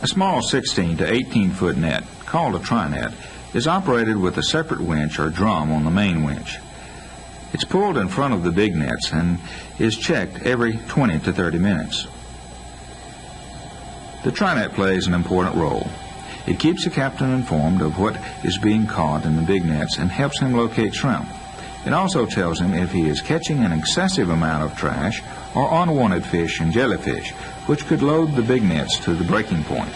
A small 16 to 18 foot net, called a tri-net, is operated with a separate winch or drum on the main winch. It's pulled in front of the big nets and is checked every 20 to 30 minutes. The tri-net plays an important role. It keeps the captain informed of what is being caught in the big nets and helps him locate shrimp. It also tells him if he is catching an excessive amount of trash or unwanted fish and jellyfish, which could load the big nets to the breaking point.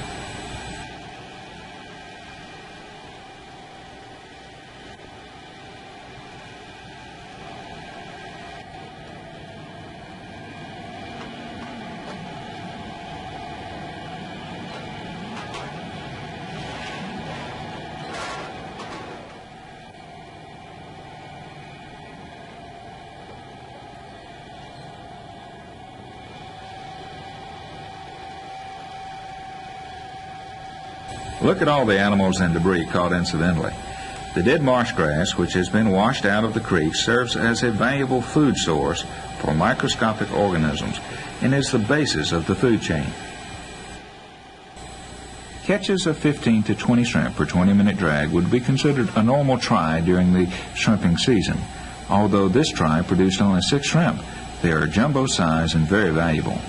Look at all the animals and debris caught incidentally. The dead marsh grass, which has been washed out of the creek, serves as a valuable food source for microscopic organisms and is the basis of the food chain. Catches of 15 to 20 shrimp per 20-minute drag would be considered a normal try during the shrimping season. Although this try produced only 6 shrimp, they are jumbo size and very valuable.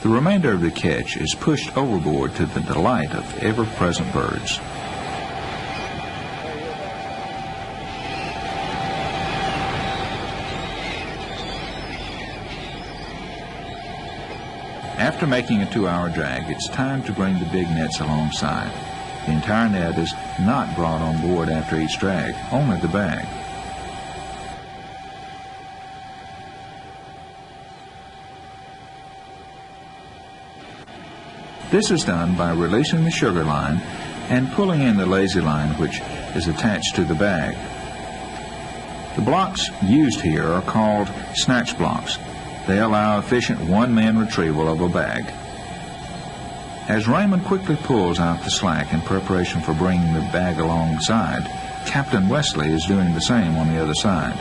The remainder of the catch is pushed overboard to the delight of ever-present birds. After making a 2-hour drag, it's time to bring the big nets alongside. The entire net is not brought on board after each drag, only the bag. This is done by releasing the sugar line and pulling in the lazy line, which is attached to the bag. The blocks used here are called snatch blocks. They allow efficient one-man retrieval of a bag. As Raymond quickly pulls out the slack in preparation for bringing the bag alongside, Captain Wesley is doing the same on the other side.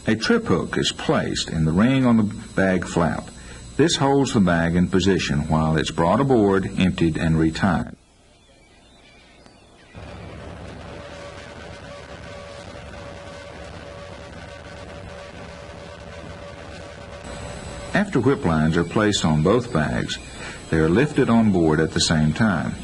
A trip hook is placed in the ring on the bag flap. This holds the bag in position while it's brought aboard, emptied, and retied. After whip lines are placed on both bags, they are lifted on board at the same time.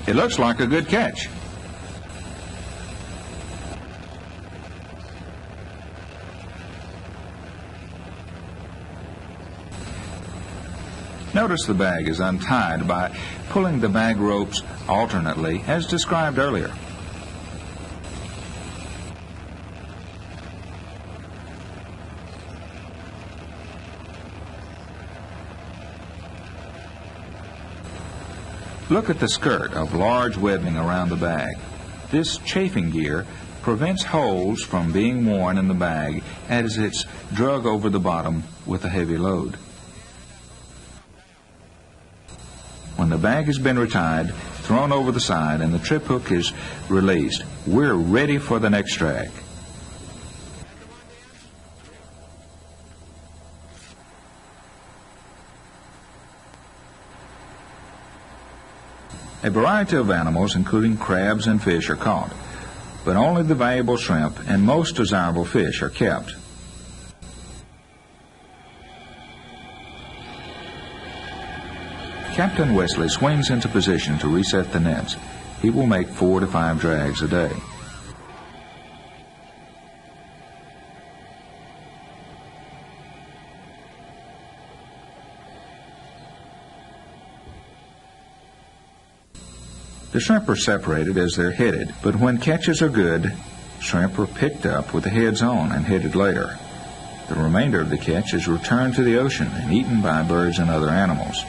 It looks like a good catch. Notice the bag is untied by pulling the bag ropes alternately as described earlier. Look at the skirt of large webbing around the bag. This chafing gear prevents holes from being worn in the bag as it's drug over the bottom with a heavy load. When the bag has been retied, thrown over the side, and the trip hook is released, we're ready for the next drag. A variety of animals, including crabs and fish, are caught, but only the valuable shrimp and most desirable fish are kept. Captain Wesley swings into position to reset the nets. He will make 4 to 5 drags a day. The shrimp are separated as they're headed, but when catches are good, shrimp are picked up with the heads on and headed later. The remainder of the catch is returned to the ocean and eaten by birds and other animals.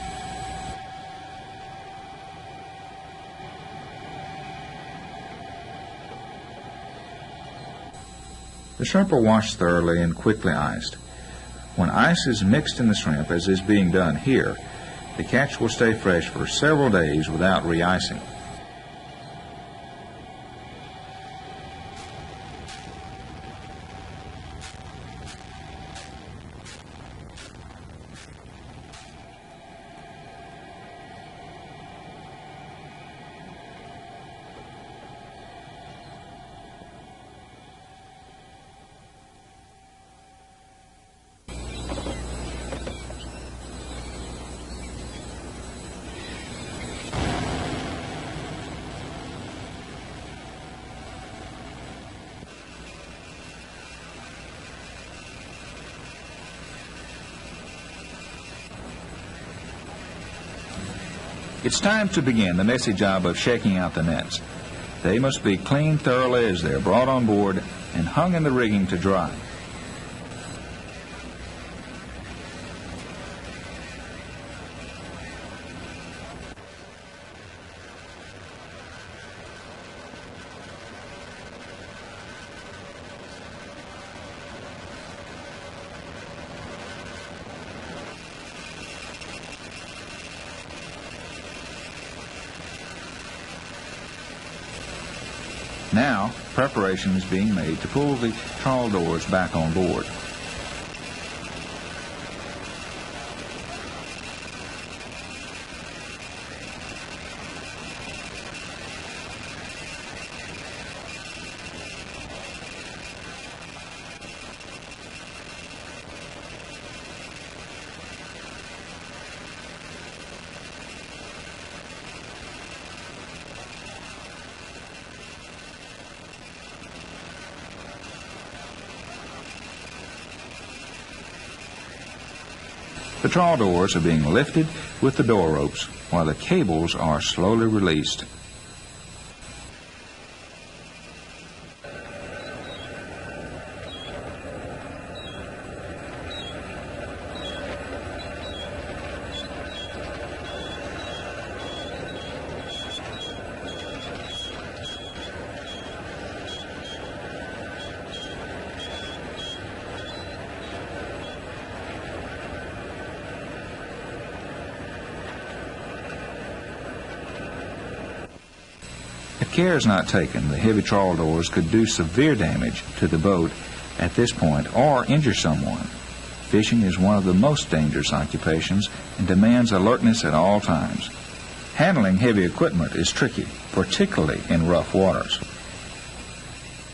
The shrimp are washed thoroughly and quickly iced. When ice is mixed in the shrimp, as is being done here, the catch will stay fresh for several days without re-icing. It's time to begin the messy job of shaking out the nets. They must be cleaned thoroughly as they are brought on board and hung in the rigging to dry. Now, preparation is being made to pull the trawl doors back on board. The trawl doors are being lifted with the door ropes while the cables are slowly released. If care is not taken, the heavy trawl doors could do severe damage to the boat at this point or injure someone. Fishing is one of the most dangerous occupations and demands alertness at all times. Handling heavy equipment is tricky, particularly in rough waters.